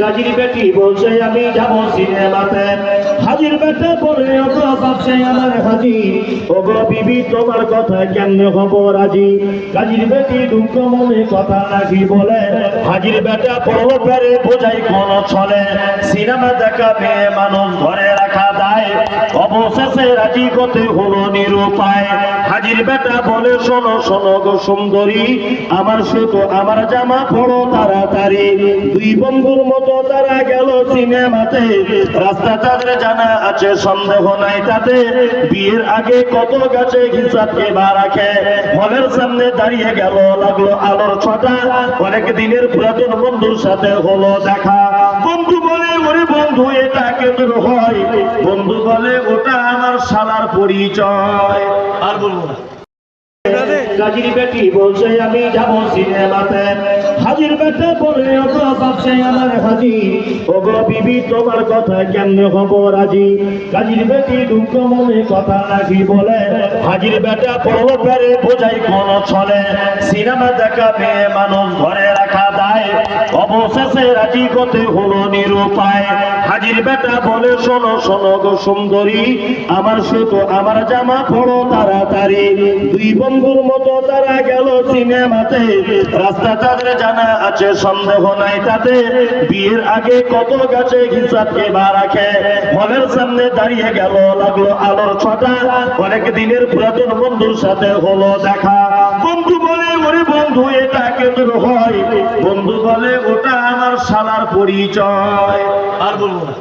কাজীর বেটি বলছে আমি যাব সিনেমাতে। হাজির বেটা বলে ওগো বাপসে আমার হাজি, ওগো বিবি তোমার কথা কেমনে হব রাজি। কাজীর বেটি দুঃখ মনে কথা নাকি বলে, হাজির বেটা বড় পেরে বোঝাই কোন চলে। সিনেমা দেখা মেয়ে মানুষ ধরে রাখা দায়, অবশেষে রাজি হতে হলো নিরুপায়। হাজির বেটা বলে শোনো শোনো গো সুন্দরী, আমার শুধু আমার জামা পড়ো তাড়াতাড়ি। দুই বন্ধুর মতো তারা গেল সিনেমাতে, রাস্তা তাদের জানা আছে সন্দেহ নাই তাতে। বিয়ের আগে কত গাছে হিসাব এবার রাখে, হলের সামনে দাঁড়িয়ে গেল লাগলো আলোর ছটা। অনেক দিনের পুরাতন বন্ধুর সাথে হলো দেখা। বন্ধু বলে ওরে বন্ধু এটা কেমন হয়, বন্ধু বলে ওটা আমার শালার পরিচয়। আর বলবো না। কাজীর বেটি বলছে আমি যাব সিনেমাতে। হাজির বেটা বলে ওগো বাপসে আমার হাজি, ওগো বিবি তোমার কথা কেমনে হব রাজি। কাজীর বেটি দুঃখ মনে কথা নাকি বলে, হাজির বেটা বড় পেরে বোঝাই কোন চলে। সিনেমা দেখা মেয়ে মানুষ ধরে রাখা দায়, অবশেষে রাজি হতে হলো নিরুপায়। হাজির বেটা বলে শোনো শোনো গো সুন্দরী, আমার শুধু আমার জামা পড়ো তাড়াতাড়ি। দুই বন্ধুর মতো তারা গেল সিনেমাতে, রাস্তা তাদের জানা আছে সন্দেহ নাই তাতে। বিয়ের আগে কত গাছে হিসাব এবার রাখে, হলের সামনে দাঁড়িয়ে গেল লাগলো আলোর ছটা। অনেক দিনের পুরাতন বন্ধুর সাথে হলো দেখা। বন্ধু বলে ওরে বন্ধু এটা কেমন হয়, বন্ধু বলে ওটা আমার শালার পরিচয়। আর বলবো না।